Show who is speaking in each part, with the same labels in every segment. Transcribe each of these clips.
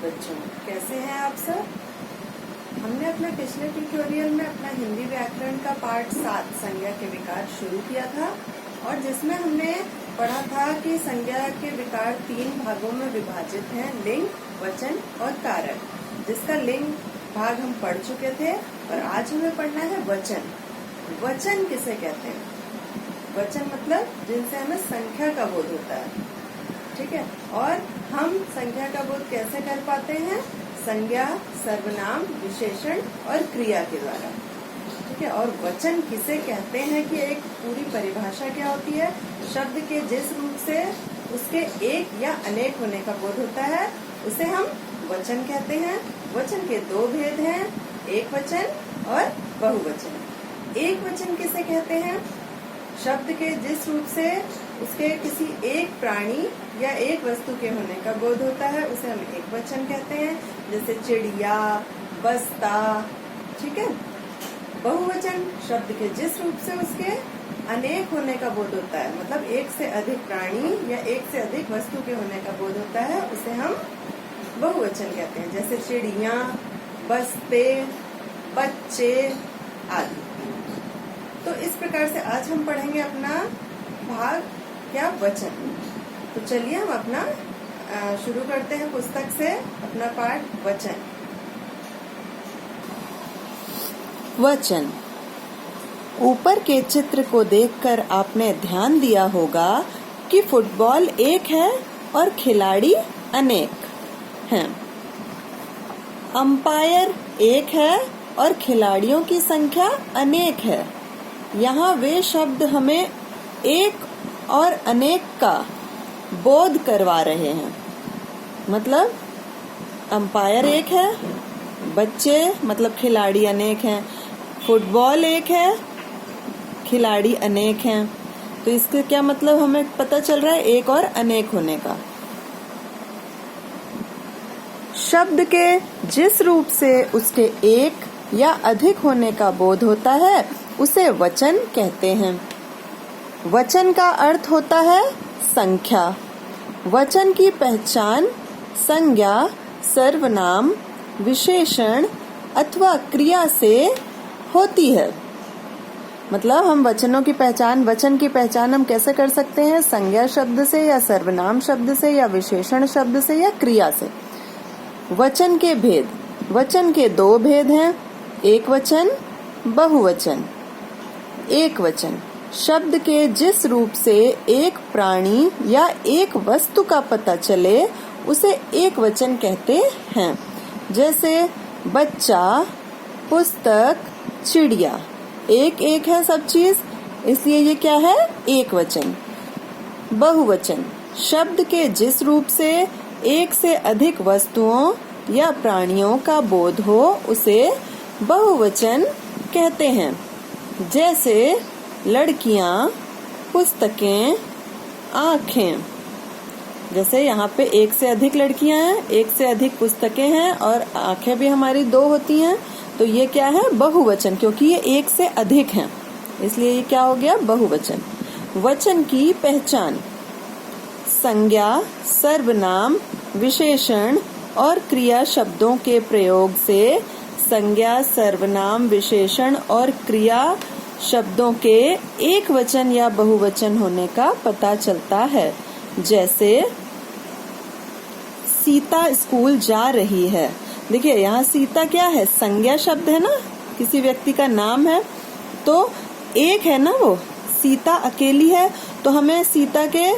Speaker 1: बच्चों, कैसे हैं आप सब। हमने अपने पिछले ट्यूटोरियल में अपना हिंदी व्याकरण का पाठ 7 संज्ञा के विकार शुरू किया था और जिसमें हमने पढ़ा था कि संज्ञा के विकार 3 भागों में विभाजित हैं, लिंग, वचन और कारक, जिसका लिंग भाग हम पढ़ चुके थे। और आज हमें पढ़ना है वचन। वचन किसे कहते हैं? वचन मतलब जिनसे हमें संख्या का बोध होता है, ठीक है। और हम संख्या का बोध कैसे कर पाते हैं? संज्ञा, सर्वनाम, विशेषण और क्रिया के द्वारा, ठीक है। और वचन किसे कहते हैं कि एक पूरी परिभाषा क्या होती है? शब्द के जिस रूप से उसके एक या अनेक होने का बोध होता है उसे हम वचन कहते हैं। वचन के 2 भेद हैं, एक वचन और बहुवचन। एक वचन किसे कहते हैं? शब्द के जिस रूप से उसके किसी एक प्राणी या एक वस्तु के होने का बोध होता है उसे हम एक वचन कहते हैं, जैसे चिड़िया, बस्ता, ठीक है। बहुवचन शब्द के जिस रूप से उसके अनेक होने का बोध होता है, मतलब एक से अधिक प्राणी या एक से अधिक वस्तु के होने का बोध होता है, उसे हम बहुवचन कहते हैं, जैसे चिड़िया, बस्ते, बच्चे आदि। तो इस प्रकार से आज हम पढ़ेंगे अपना भाग क्या? वचन। तो चलिए हम अपना शुरू करते हैं पुस्तक से अपना पाठ वचन।
Speaker 2: वचन। ऊपर के चित्र को देखकर आपने ध्यान दिया होगा कि फुटबॉल एक है और खिलाड़ी अनेक हैं। अंपायर एक है और खिलाड़ियों की संख्या अनेक है। यहाँ वे शब्द हमें एक और अनेक का बोध करवा रहे हैं। मतलब अंपायर एक है, बच्चे मतलब खिलाड़ी अनेक हैं, फुटबॉल एक है, खिलाड़ी अनेक हैं। तो इसका क्या मतलब हमें पता चल रहा है? एक और अनेक होने का। शब्द के जिस रूप से उसके एक या अधिक होने का बोध होता है उसे वचन कहते हैं। वचन का अर्थ होता है संख्या। वचन की पहचान संज्ञा, सर्वनाम, विशेषण अथवा क्रिया से होती है। मतलब हम वचन की पहचान हम कैसे कर सकते हैं? संज्ञा शब्द से या सर्वनाम शब्द से या विशेषण शब्द से या क्रिया से। वचन के भेद। वचन के 2 भेद हैं, एक वचन, बहुवचन। एक वचन शब्द के जिस रूप से एक प्राणी या एक वस्तु का पता चले उसे एक वचन कहते हैं, जैसे बच्चा, पुस्तक, चिड़िया। एक एक है सब चीज, इसलिए ये क्या है? एक वचन। बहुवचन शब्द के जिस रूप से एक से अधिक वस्तुओं या प्राणियों का बोध हो उसे बहुवचन कहते हैं, जैसे लड़कियां, पुस्तकें, आँखें। जैसे यहाँ पे एक से अधिक लड़कियां हैं, एक से अधिक पुस्तकें हैं और आँखें भी हमारी 2 होती हैं, तो ये क्या है? बहुवचन, क्योंकि ये एक से अधिक हैं, इसलिए ये क्या हो गया? बहुवचन। वचन की पहचान। संज्ञा, सर्वनाम, विशेषण और क्रिया शब्दों के प्रयोग से संज्ञा, सर्वनाम, विशेषण और क्रिया शब्दों के एक वचन या बहुवचन होने का पता चलता है। जैसे सीता स्कूल जा रही है। देखिए यहाँ सीता क्या है? संज्ञा शब्द है ना, किसी व्यक्ति का नाम है, तो एक है ना वो। सीता अकेली है तो हमें सीता के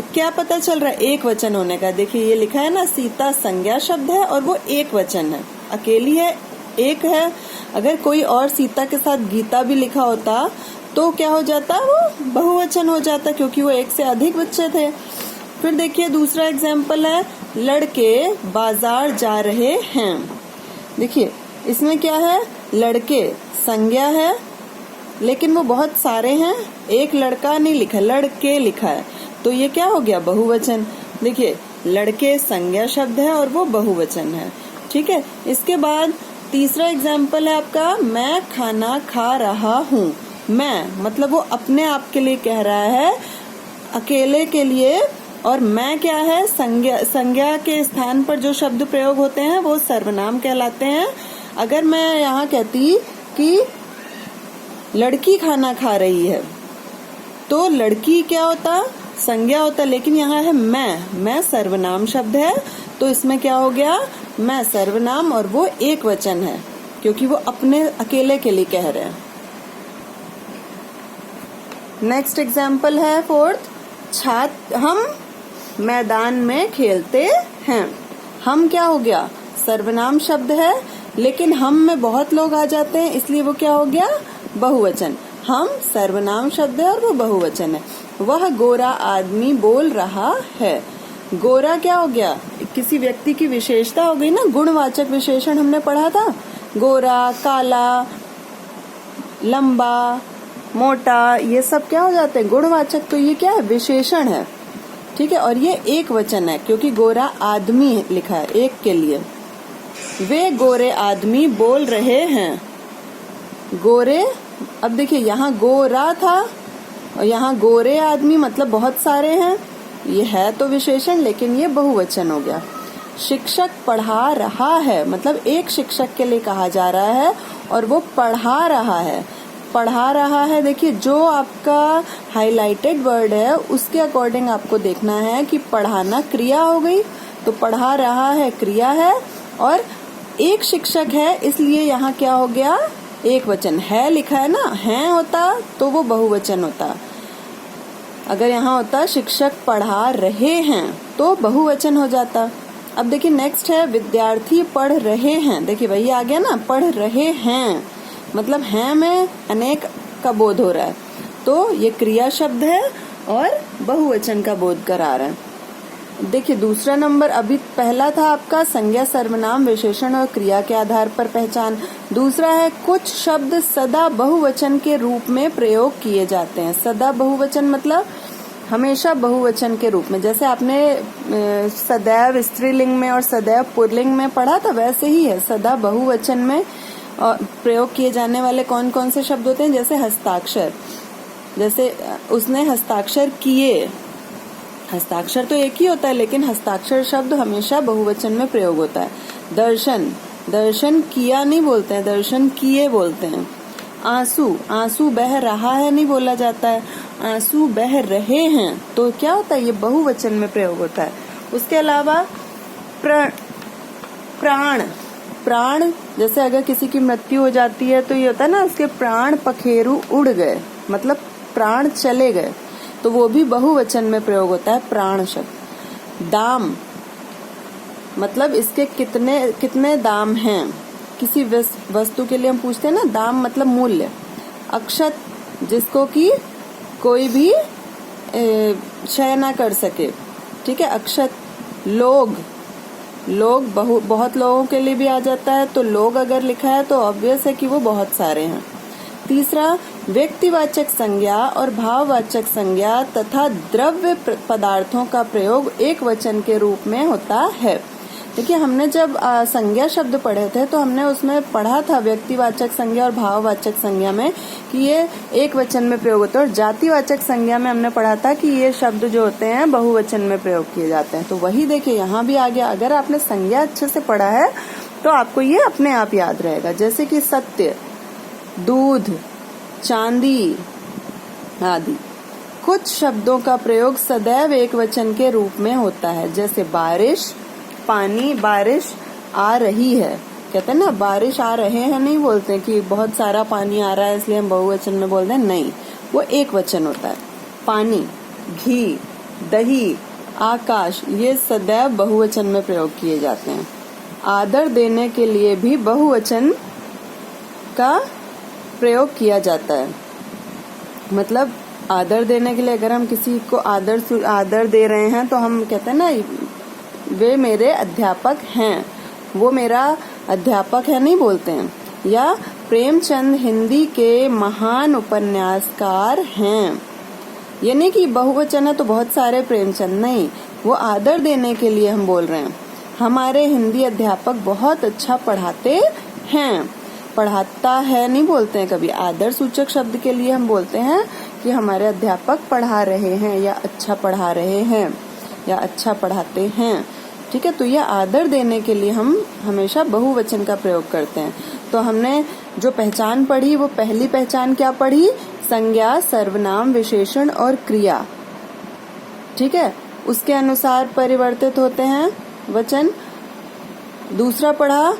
Speaker 2: क्या पता चल रहा है? एक वचन होने का। देखिए ये लिखा है ना, सीता संज्ञा शब्द है और वो एक वचन है, अकेली है, एक है। अगर कोई और सीता के साथ गीता भी लिखा होता तो क्या हो जाता? वो बहुवचन हो जाता, क्योंकि वो एक से अधिक बच्चे थे। फिर देखिए दूसरा एग्जाम्पल है, लड़के बाजार जा रहे हैं। देखिए इसमें क्या है? लड़के संज्ञा है लेकिन वो बहुत सारे हैं, एक लड़का नहीं लिखा, लड़के लिखा है, तो ये क्या हो गया? बहुवचन। देखिए लड़के संज्ञा शब्द है और वो बहुवचन है, ठीक है। इसके बाद तीसरा एग्जाम्पल है आपका, मैं खाना खा रहा हूँ। मैं मतलब वो अपने आप के लिए कह रहा है, अकेले के लिए, और मैं क्या है, संज्ञा के स्थान पर जो शब्द प्रयोग होते हैं वो सर्वनाम कहलाते हैं। अगर मैं यहाँ कहती कि लड़की खाना खा रही है तो लड़की क्या होता, संज्ञा होता, लेकिन यहाँ है मैं सर्वनाम शब्द है, तो इसमें क्या हो गया, मैं सर्वनाम और वो एक वचन है क्योंकि वो अपने अकेले के लिए कह रहे हैं। नेक्स्ट एग्जाम्पल है फोर्थ, हम मैदान में खेलते हैं। हम क्या हो गया, सर्वनाम शब्द है, लेकिन हम में बहुत लोग आ जाते हैं इसलिए वो क्या हो गया, बहुवचन। हम सर्वनाम शब्द है और वो बहुवचन है। वह गोरा आदमी बोल रहा है। गोरा क्या हो गया, किसी व्यक्ति की विशेषता हो गई ना, गुणवाचक विशेषण हमने पढ़ा था, गोरा, काला, लंबा, मोटा, ये सब क्या हो जाते हैं, गुणवाचक। तो ये क्या है, विशेषण है, ठीक है। और ये एक वचन है क्योंकि गोरा आदमी लिखा है एक के लिए। वे गोरे आदमी बोल रहे हैं। गोरे, अब देखिए यहाँ गोरा था और यहाँ गोरे आदमी, मतलब बहुत सारे हैं। ये है तो विशेषण लेकिन ये बहुवचन हो गया। शिक्षक पढ़ा रहा है, मतलब एक शिक्षक के लिए कहा जा रहा है और वो पढ़ा रहा है। पढ़ा रहा है, देखिए जो आपका हाइलाइटेड वर्ड है उसके अकॉर्डिंग आपको देखना है कि पढ़ाना क्रिया हो गई, तो पढ़ा रहा है क्रिया है, और एक शिक्षक है इसलिए यहाँ क्या हो गया, एक वचन है लिखा है ना, है होता तो वो बहुवचन होता। अगर यहाँ होता शिक्षक पढ़ा रहे हैं तो बहुवचन हो जाता। अब देखिए नेक्स्ट है विद्यार्थी पढ़ रहे हैं। देखिए वही आ गया ना, पढ़ रहे हैं, मतलब हैं में अनेक का बोध हो रहा है, तो ये क्रिया शब्द है और बहुवचन का बोध करा रहा है। देखिए दूसरा नंबर, अभी पहला था आपका संज्ञा, सर्वनाम, विशेषण और क्रिया के आधार पर पहचान। दूसरा है कुछ शब्द सदा बहुवचन के रूप में प्रयोग किए जाते हैं। सदा बहुवचन मतलब हमेशा बहुवचन के रूप में, जैसे आपने सदैव स्त्रीलिंग में और सदैव पुल्लिंग में पढ़ा था, वैसे ही है सदा बहुवचन में प्रयोग किए जाने वाले कौन कौन से शब्द होते हैं। जैसे हस्ताक्षर, जैसे उसने हस्ताक्षर किए, हस्ताक्षर तो एक ही होता है लेकिन हस्ताक्षर शब्द हमेशा बहुवचन में प्रयोग होता है। दर्शन, दर्शन किया नहीं बोलते हैं, दर्शन किए बोलते हैं। आंसू, आंसू बह रहा है नहीं बोला जाता है, आंसू बह रहे हैं, तो क्या होता है, ये बहुवचन में प्रयोग होता है। उसके अलावा प्राण, प्राण, जैसे अगर किसी की मृत्यु हो जाती है तो ये होता है ना, उसके प्राण पखेरु उड़ गए, मतलब प्राण चले गए, तो वो भी बहुवचन में प्रयोग होता है प्राण शब्द। दाम, मतलब इसके कितने कितने दाम हैं, किसी वस्तु के लिए हम पूछते हैं ना, दाम मतलब मूल्य। अक्षत, जिसको कि कोई भी क्षय ना कर सके, ठीक है, अक्षत। लोग, लोग बहुत लोगों के लिए भी आ जाता है, तो लोग अगर लिखा है तो ऑब्वियस है कि वो बहुत सारे हैं। तीसरा, व्यक्तिवाचक संज्ञा और भाववाचक संज्ञा तथा द्रव्य पदार्थों का प्रयोग एक वचन के रूप में होता है। देखिए हमने जब संज्ञा शब्द पढ़े थे तो हमने उसमें पढ़ा था व्यक्तिवाचक संज्ञा और भाववाचक संज्ञा में कि ये एक वचन में प्रयोग होते हैं, और जातिवाचक संज्ञा में हमने पढ़ा था कि ये शब्द जो होते हैं बहुवचन में प्रयोग किए जाते हैं। तो वही देखिए यहाँ भी आ गया। अगर आपने संज्ञा अच्छे से पढ़ा है तो आपको ये अपने आप याद रहेगा। जैसे कि सत्य, दूध, चांदी आदि। कुछ शब्दों का प्रयोग सदैव एक वचन के रूप में होता है, जैसे बारिश, पानी, बारिश आ रही है, कहते हैं ना बारिश आ रहे हैं नहीं बोलते हैं कि बहुत सारा पानी आ रहा है इसलिए हम बहुवचन में बोलते हैं, नहीं, वो एक वचन होता है। पानी, घी, दही, आकाश, ये सदैव बहुवचन में प्रयोग किए जाते हैं। आदर देने के लिए भी बहुवचन का प्रयोग किया जाता है। मतलब आदर देने के लिए अगर हम किसी को आदर दे रहे हैं तो हम कहते हैं ना वे मेरे अध्यापक हैं, वो मेरा अध्यापक है नहीं बोलते हैं। या प्रेमचंद हिंदी के महान उपन्यासकार हैं, ये नहीं कि बहुवचन है तो बहुत सारे प्रेमचंद, नहीं, वो आदर देने के लिए हम बोल रहे हैं। हमारे हिंदी अध्यापक बहुत अच्छा पढ़ाते हैं, पढ़ाता है नहीं बोलते हैं कभी, आदर सूचक शब्द के लिए हम बोलते हैं कि हमारे अध्यापक पढ़ा रहे हैं या अच्छा पढ़ा रहे हैं। या अच्छा पढ़ाते हैं। ठीक है, तो यह आदर देने के लिए हम हमेशा बहुवचन का प्रयोग करते हैं। तो हमने जो पहचान पढ़ी वो पहली पहचान क्या पढ़ी? संज्ञा, सर्वनाम, विशेषण और क्रिया। ठीक है, उसके अनुसार परिवर्तित होते हैं वचन। दूसरा पढ़ा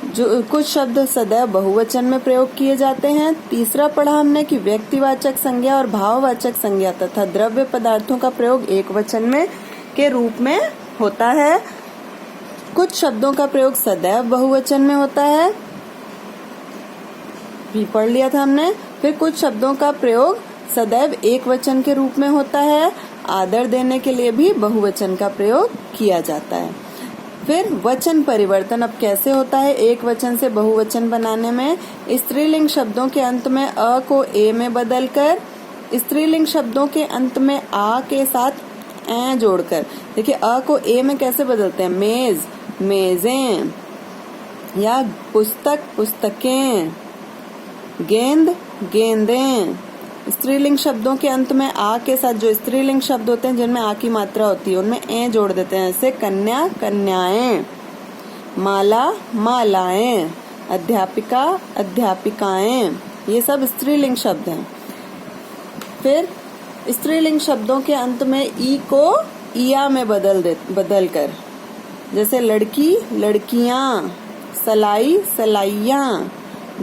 Speaker 2: जो कुछ शब्द सदैव बहुवचन में प्रयोग किए जाते हैं। तीसरा पढ़ा हमने कि व्यक्तिवाचक संज्ञा और भाववाचक संज्ञा तथा द्रव्य पदार्थों का प्रयोग एक वचन में के रूप में होता है। कुछ शब्दों का प्रयोग सदैव बहुवचन में होता है, भी पढ़ लिया था हमने। फिर कुछ शब्दों का प्रयोग सदैव एक वचन के रूप में होता है। आदर देने के लिए भी बहुवचन का प्रयोग किया जाता है। फिर वचन परिवर्तन अब कैसे होता है एक वचन से बहुवचन बनाने में? स्त्रीलिंग शब्दों के अंत में अ को ए में बदलकर, स्त्रीलिंग शब्दों के अंत में आ के साथ ए जोड़कर। देखिए अ को ए में कैसे बदलते हैं? मेज, मेजें, या पुस्तक, पुस्तकें, गेंद, गेंदें। स्त्रीलिंग शब्दों के अंत में आ के साथ जो स्त्रीलिंग शब्द होते हैं जिनमें आ की मात्रा होती है उनमें ए जोड़ देते हैं। जैसे कन्या, कन्याएं, माला, मालाएं, अध्यापिका, अध्यापिकाएं। ये सब स्त्रीलिंग शब्द हैं। फिर स्त्रीलिंग शब्दों के अंत में ई को इया में बदल कर, जैसे लड़की, लड़कियां, सलाई, सलाइयां,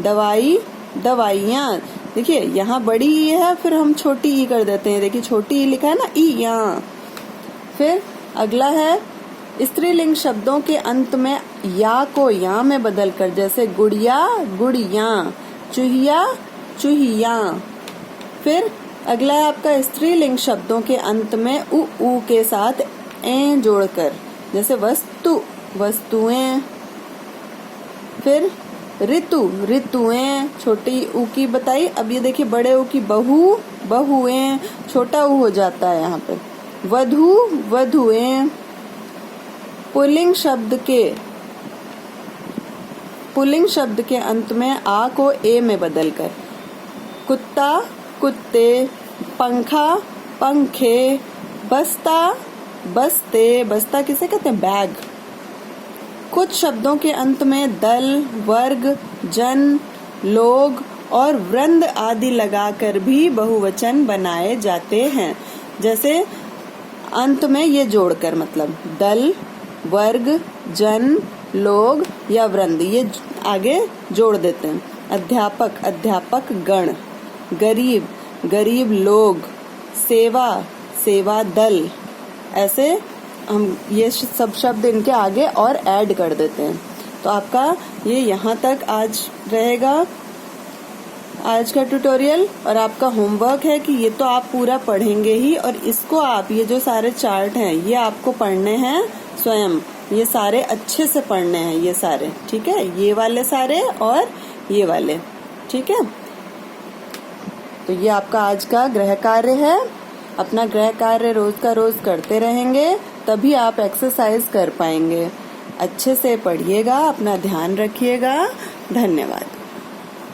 Speaker 2: दवाई, दवाइयां। देखिए यहाँ बड़ी ई है, फिर हम छोटी ई कर देते हैं। देखिए छोटी ई लिखा है ना, ई यहाँ। फिर अगला है स्त्रीलिंग शब्दों के अंत में या को या में बदलकर, जैसे गुड़िया, गुड़ियां, चूहिया, चूहियां। फिर अगला है आपका स्त्रीलिंग शब्दों के अंत में उ के साथ ए जोड़कर, जैसे वस्तु, वस्तुएं। फिर ऋतु, ऋतुएं, छोटी ऊ की बताई। अब ये देखिए बड़े ऊ की बहू, बहुएं, छोटा ऊ हो जाता है यहाँ पे। वधू, वधुएं। पुल्लिंग शब्द के अंत में आ को ए में बदलकर, कुत्ता, कुत्ते, पंखा, पंखे, बस्ता, बस्ते। बस्ता किसे कहते हैं? बैग। कुछ शब्दों के अंत में दल, वर्ग, जन, लोग और वृंद आदि लगाकर भी बहुवचन बनाए जाते हैं। जैसे अंत में ये जोड़कर, मतलब दल, वर्ग, जन, लोग या वृंद, ये आगे जोड़ देते हैं। अध्यापक, अध्यापक गण, गरीब, गरीब लोग, सेवा, सेवा दल। ऐसे हम ये सब शब्द इनके आगे और ऐड कर देते हैं। तो आपका ये यहाँ तक आज रहेगा आज का ट्यूटोरियल। और आपका होमवर्क है कि ये तो आप पूरा पढ़ेंगे ही, और इसको आप ये जो सारे चार्ट हैं ये आपको पढ़ने हैं स्वयं। ये सारे अच्छे से पढ़ने हैं, ये सारे। ठीक है, ये वाले सारे और ये वाले। ठीक है, तो ये आपका आज का गृह कार्य है। अपना गृह कार्य रोज का रोज करते रहेंगे, तभी आप एक्सरसाइज कर पाएंगे। अच्छे से पढ़िएगा, अपना ध्यान रखिएगा। धन्यवाद।